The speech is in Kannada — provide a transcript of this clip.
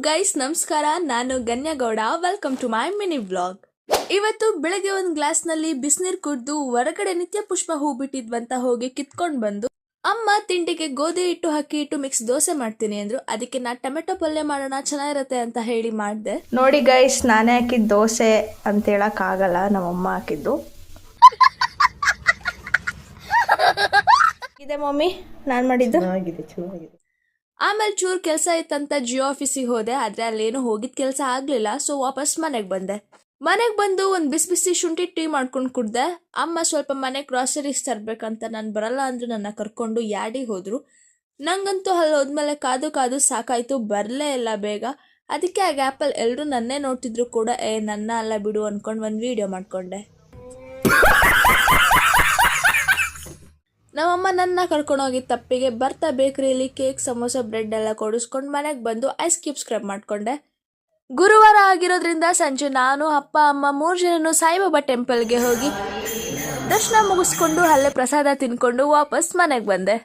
ಗೈಸ್ ನಮಸ್ಕಾರ, ನಾನು Ganyagowda. Welcome to my mini vlog. ಇವತ್ತು ಬೆಳಗ್ಗೆ ಒಂದು ಗ್ಲಾಸ್ ನಲ್ಲಿ ಬಿಸಿನೀರು ಕುಡಿದು ಹೊರಗಡೆ ನಿತ್ಯ ಪುಷ್ಪ ಹೂ ಬಿಟ್ಟಿದ್ವಂತ ಹೋಗಿ ಕಿತ್ಕೊಂಡ್ ಬಂದು ಅಮ್ಮ ತಿಂಡಿಗೆ ಗೋಧಿ ಹಿಟ್ಟು ಅಕ್ಕಿ ಹಿಟ್ಟು ಮಿಕ್ಸ್ ದೋಸೆ ಮಾಡ್ತೀನಿ ಅಂದ್ರು. ಅದಕ್ಕೆ ನಾ ಟೊಮೆಟೊ ಪಲ್ಯ ಮಾಡೋಣ ಚೆನ್ನಾಗಿರತ್ತೆ ಅಂತ ಹೇಳಿ ಮಾಡಿದೆ. ನೋಡಿ ಗೈಸ್, ನಾನೇ ಹಾಕಿದ ದೋಸೆ ಅಂತ ಹೇಳಕ್ ಆಗಲ್ಲ, ನಮ್ಮಮ್ಮ ಹಾಕಿದ್ದು ಇದೆ. ಮಮ್ಮಿ ನಾನ್ ಮಾಡಿದ್ದು ಚೆನ್ನಾಗಿದೆ. ಆಮೇಲೆ ಚೂರ್ ಕೆಲಸ ಇತ್ತಂತ ಜಿಯೋ ಆಫೀಸಿಗೆ ಹೋದೆ. ಆದ್ರೆ ಅಲ್ಲೇನು ಹೋಗಿದ್ ಕೆಲಸ ಆಗ್ಲಿಲ್ಲ. ಸೊ ವಾಪಸ್ ಮನೆಗೆ ಬಂದೆ. ಮನೆಗೆ ಬಂದು ಒಂದ್ ಬಿಸಿ ಬಿಸಿ ಶುಂಠಿ ಟೀ ಮಾಡ್ಕೊಂಡು ಕುಡ್ದೆ. ಅಮ್ಮ ಸ್ವಲ್ಪ ಮನೆ ಗ್ರಾಸರೀಸ್ ತರ್ಬೇಕಂತ ನಾನು ಬರಲ್ಲ ಅಂದ್ರು ನನ್ನ ಕರ್ಕೊಂಡು ಯಾಡಿಗೆ ಹೋದ್ರು. ನಂಗಂತೂ ಅಲ್ಲಿ ಹೋದ್ಮೇಲೆ ಕಾದು ಕಾದು ಸಾಕಾಯ್ತು, ಬರ್ಲೇ ಇಲ್ಲ ಬೇಗ. ಅದಕ್ಕೆ ಆ ಗ್ಯಾಪಲ್ಲಿ ಎಲ್ರು ನನ್ನೇ ನೋಡ್ತಿದ್ರು ಕೂಡ. ನನ್ನ ಅಲ್ಲ ಬಿಡು ಅನ್ಕೊಂಡು ಒಂದ್ ವಿಡಿಯೋ ಮಾಡ್ಕೊಂಡೆ. ನಮ್ಮಮ್ಮ ನನ್ನ ಕರ್ಕೊಂಡೋಗಿ ತಪ್ಪಿಗೆ ಬರ್ತಾ ಬೇಕರಿಯಲ್ಲಿ ಕೇಕ್, ಸಮೋಸ, ಬ್ರೆಡ್ ಎಲ್ಲ ಕೊಡಿಸ್ಕೊಂಡು ಮನೆಗೆ ಬಂದು ಐಸ್ ಕ್ಯೂಬ್ ಸ್ಕ್ರಬ್ ಮಾಡ್ಕೊಂಡೆ. ಗುರುವಾರ ಆಗಿರೋದ್ರಿಂದ ಸಂಜೆ ನಾನು, ಅಪ್ಪ, ಅಮ್ಮ 3 ಜನನು ಸಾಯಿಬಾಬಾ ಟೆಂಪಲ್ಗೆ ಹೋಗಿ ದರ್ಶನ ಮುಗಿಸ್ಕೊಂಡು ಅಲ್ಲೇ ಪ್ರಸಾದ ತಿನ್ಕೊಂಡು ವಾಪಸ್ ಮನೆಗೆ ಬಂದೆ.